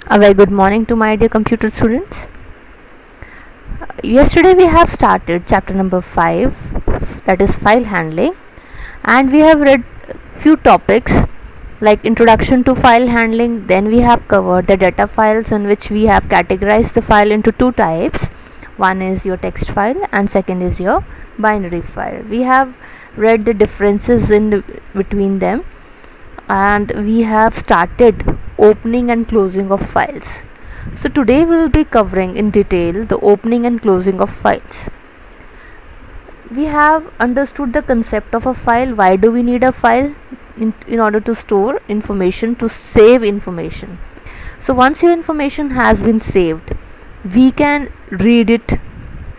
A very good morning to my dear computer students. Yesterday we have started chapter number 5, that is file handling, and we have read few topics like introduction to file handling. Then we have covered the data files, in which we have categorized the file into two types. One is your text file and second is your binary file. We have read the differences between them, and we have started opening and closing of files. So today we will be covering in detail the opening and closing of files. We have understood the concept of a file. Why do we need a file? In order to store information, to save information. So once your information has been saved, we can read it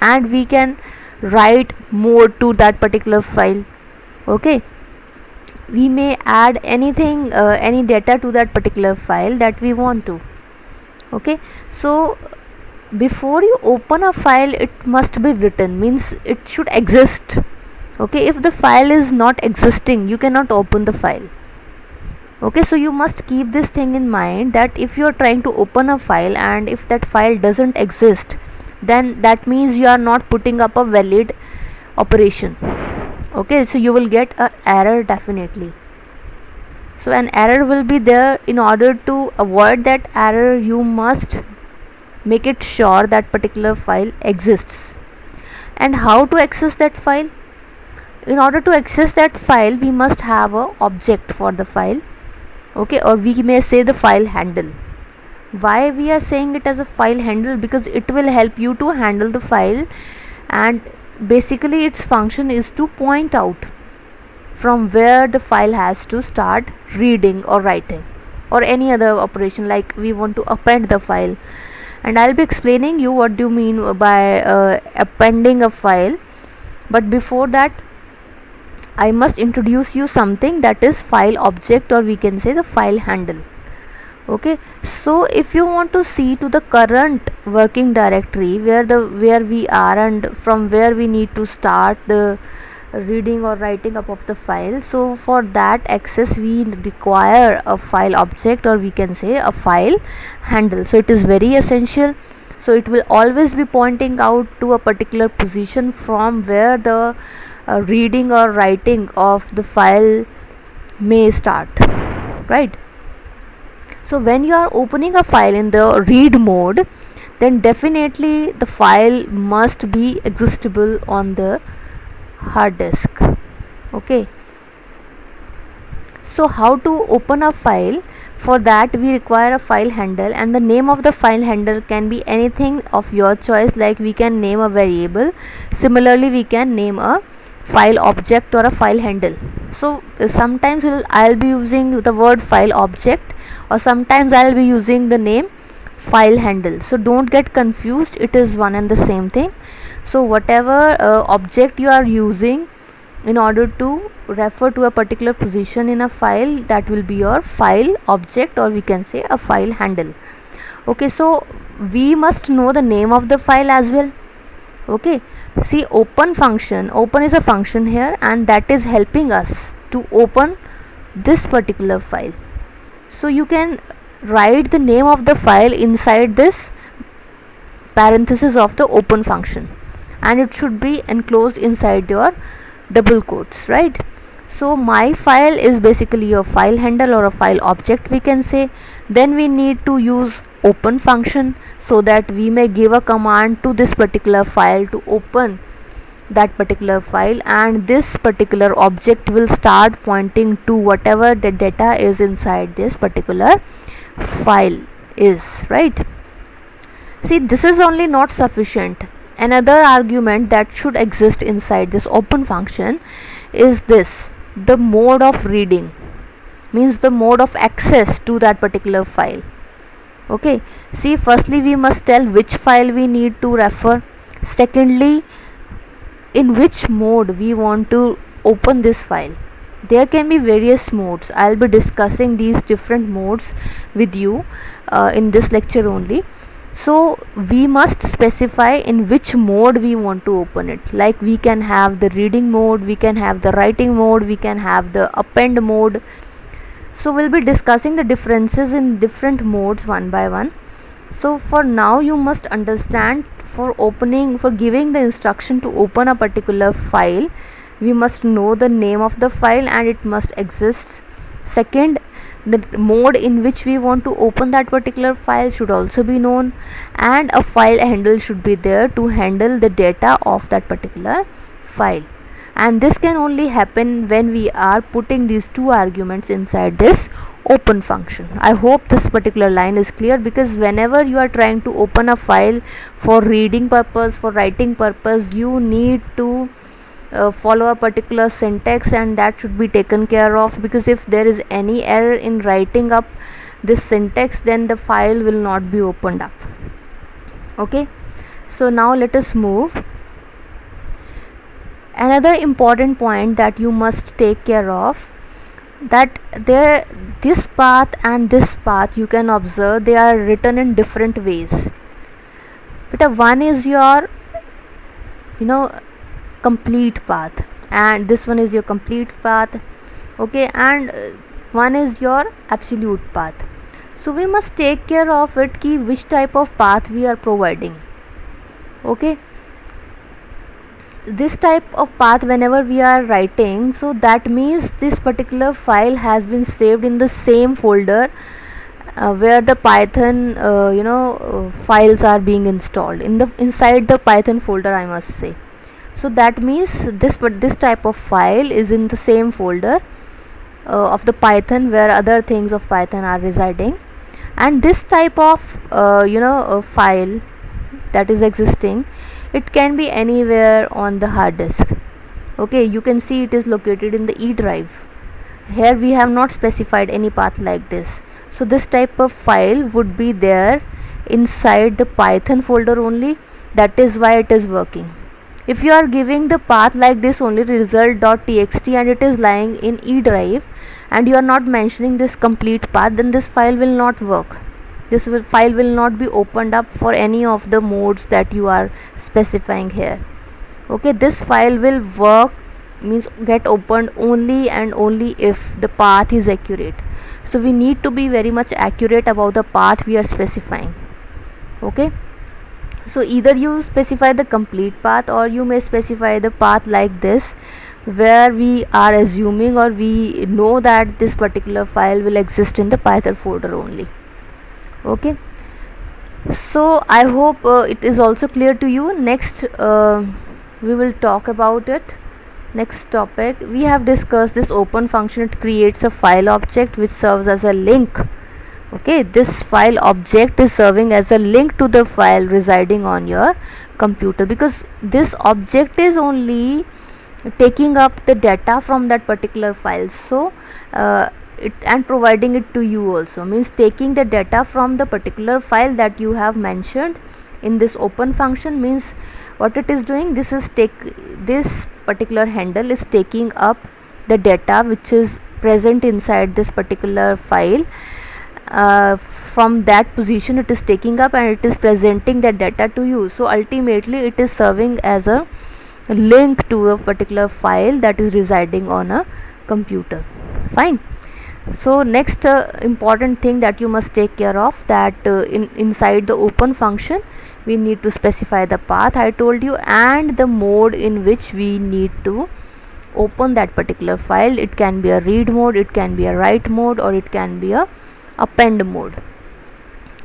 and we can write more to that particular file. Okay, we may add anything, any data to that particular file that we want to. Okay, so before you open a file, it must be written, means it should exist. Okay, if the file is not existing, you cannot open the file. Okay, so you must keep this thing in mind, that if you are trying to open a file and if that file doesn't exist, then that means you are not putting up a valid operation. Okay, so you will get an error definitely. So an error will be there. In order to avoid that error, you must make it sure that particular file exists. And how to access that file? In order to access that file, we must have a object for the file. Okay, or we may say the file handle. Why we are saying it as a file handle? Because it will help you to handle the file, and basically its function is to point out from where the file has to start reading or writing, or any other operation, like we want to append the file. And I'll be explaining you what do you mean by appending a file. But before that, I must introduce you something, that is file object, or we can say the file handle. Okay, so if you want to see to the current working directory where we are and from where we need to start the reading or writing up of the file, so for that access we require a file object, or we can say a file handle. So it is very essential. So it will always be pointing out to a particular position from where the reading or writing of the file may start, right? So when you are opening a file in the read mode, then definitely the file must be existable on the hard disk. Okay, so how to open a file? For that we require a file handle, and the name of the file handle can be anything of your choice, like we can name a variable. Similarly, we can name a file object or a file handle. So sometimes I'll be using the word file object, or sometimes I'll be using the name file handle. So don't get confused, it is one and the same thing. So whatever object you are using in order to refer to a particular position in a file, that will be your file object, or we can say a file handle. Okay, so we must know the name of the file as well. Okay, see, open function, open is a function here, and that is helping us to open this particular file. So you can write the name of the file inside this parenthesis of the open function, and it should be enclosed inside your double quotes, right? So my file is basically a file handle or a file object, we can say. Then we need to use open function, so that we may give a command to this particular file to open that particular file, and this particular object will start pointing to whatever the data is inside this particular file is, right? See, this is only not sufficient. Another argument that should exist inside this open function is this: the mode of reading, means the mode of access to that particular file. Okay, see, firstly we must tell which file we need to refer. Secondly, in which mode we want to open this file. There can be various modes. I'll be discussing these different modes with you in this lecture only. So we must specify in which mode we want to open it. Like we can have the reading mode, we can have the writing mode, we can have the append mode. So we'll be discussing the differences in different modes one by one. So for now you must understand, for giving the instruction to open a particular file, we must know the name of the file and it must exist. Second, the mode in which we want to open that particular file should also be known, and a file handle should be there to handle the data of that particular file. And this can only happen when we are putting these two arguments inside this open function. I hope this particular line is clear, because whenever you are trying to open a file for reading purpose, for writing purpose, you need to follow a particular syntax, and that should be taken care of, because if there is any error in writing up this syntax, then the file will not be opened up. Okay, so now let us move. Another important point that you must take care of, that this path and this path, you can observe they are written in different ways. But one is your complete path, and this one is your complete path. Okay, and one is your absolute path. So we must take care of it ki which type of path we are providing. Okay, this type of path whenever we are writing, so that means this particular file has been saved in the same folder where the Python files are being installed, inside the Python folder, I must say. So that means this type of file is in the same folder of the Python where other things of Python are residing. And this type of file that is existing, it can be anywhere on the hard disk. Okay, you can see it is located in the E drive. Here we have not specified any path like this. So this type of file would be there inside the Python folder only. That is why it is working. If you are giving the path like this only, result.txt, and it is lying in E drive, and you are not mentioning this complete path, then this file will not work. This file will not be opened up for any of the modes that you are specifying here. Okay, this file will work, means get opened only and only if the path is accurate. So we need to be very much accurate about the path we are specifying. Okay, so either you specify the complete path, or you may specify the path like this, where we are assuming or we know that this particular file will exist in the Python folder only. Okay, so I hope it is also clear to you. Next we will talk about it. Next topic, we have discussed this open function. It creates a file object which serves as a link. Okay, this file object is serving as a link to the file residing on your computer, because this object is only taking up the data from that particular file. So it and providing it to you also, means taking the data from the particular file that you have mentioned in this open function. Means what it is doing, this particular handle is taking up the data which is present inside this particular file. From that position it is taking up and it is presenting that data to you. So ultimately it is serving as a link to a particular file that is residing on a computer. Fine. So next important thing that you must take care of, that inside the open function we need to specify the path I told you, and the mode in which we need to open that particular file. It can be a read mode, it can be a write mode, or it can be a append mode.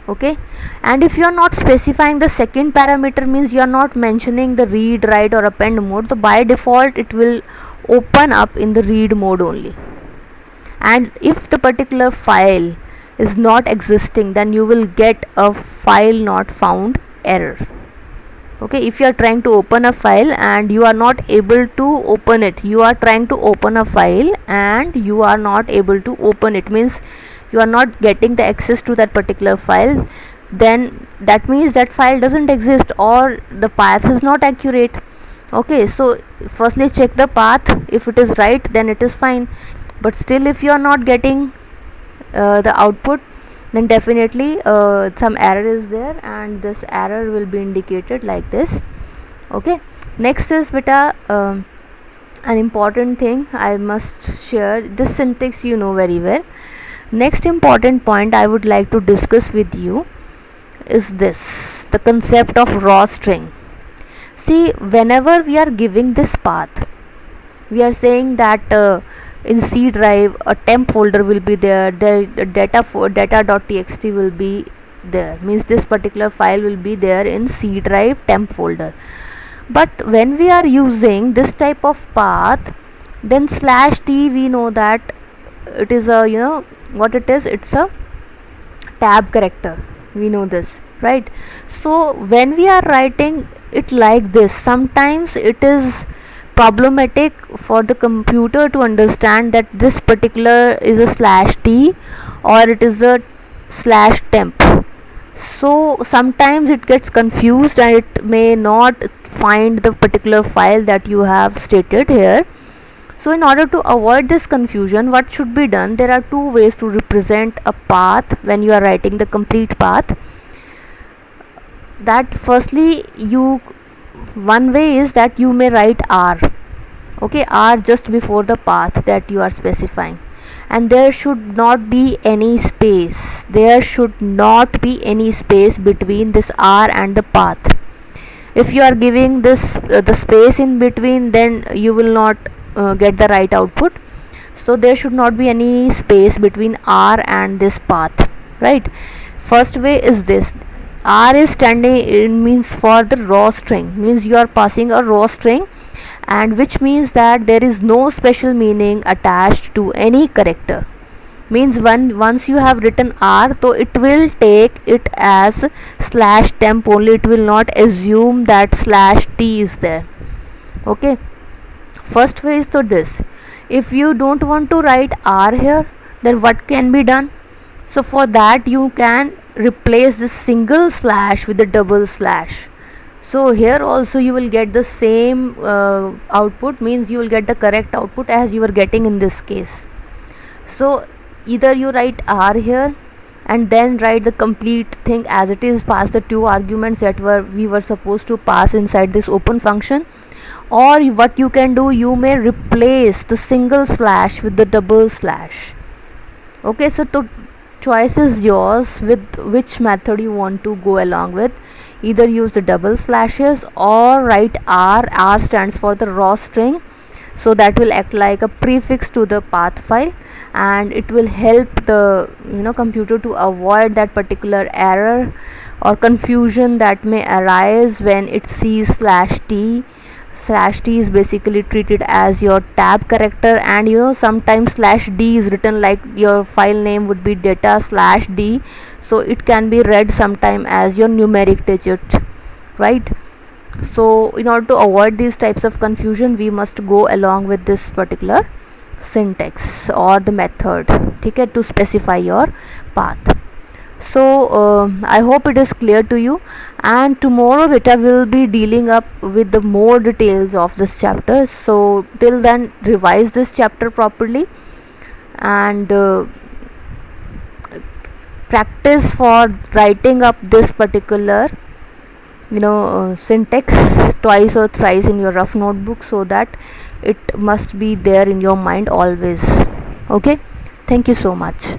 Okay, and if you are not specifying the second parameter, means you are not mentioning the read, write, or append mode, so by default it will open up in the read mode only. And if the particular file is not existing, then you will get a file not found error. Okay, if you are trying to open a file and you are not able to open it, you are trying to open a file and you are not able to open it, means you are not getting the access to that particular file, then that means that file doesn't exist or the path is not accurate. Okay, so firstly check the path. If it is right, then it is fine, but still if you are not getting the output, then definitely some error is there, and this error will be indicated like this. Okay, next is beta an important thing I must share. This syntax you know very well. Next important point I would like to discuss with you is this, the concept of raw string. See, whenever we are giving this path, we are saying that in C drive a temp folder will be there, the data.txt will be there, means this particular file will be there in C drive temp folder. But when we are using this type of path, then /t, we know that it is a, what it is, it's a tab character, we know this, right? So when we are writing it like this, sometimes it is problematic for the computer to understand that this particular is a /t or it is a /temp. So sometimes it gets confused and it may not find the particular file that you have stated here. So in order to avoid this confusion, what should be done? There are two ways to represent a path when you are writing the complete path. That firstly, one way is that you may write R, okay, R just before the path that you are specifying, and there should not be any space. There should not be any space between this R and the path. If you are giving this the space in between, then you will not get the right output. So there should not be any space between R and this path, right? First way is this. R is standing, it means for the raw string, means you are passing a raw string, and which means that there is no special meaning attached to any character. Means once you have written R, so it will take it as /temp only, it will not assume that /t is there. Okay, first way is to this. If you don't want to write R here, then what can be done? So for that you can replace this single slash with the double slash. So here also you will get the same output, means you will get the correct output as you are getting in this case. So either you write R here and then write the complete thing as it is, pass the two arguments that we were supposed to pass inside this open function, or what you can do, you may replace the single slash with the double slash. Okay, so the choice is yours with which method you want to go along with. Either use the double slashes or write R. R stands for the raw string, so that will act like a prefix to the path file, and it will help the computer to avoid that particular error or confusion that may arise when it sees /t. /t is basically treated as your tab character, and sometimes /d is written like your file name would be data/d, so it can be read sometime as your numeric digit, right? So in order to avoid these types of confusion, we must go along with this particular syntax or the method, okay, to specify your path. So I hope it is clear to you, and tomorrow beta will be dealing up with the more details of this chapter. So till then, revise this chapter properly and practice for writing up this particular syntax twice or thrice in your rough notebook, so that it must be there in your mind always. Okay, thank you so much.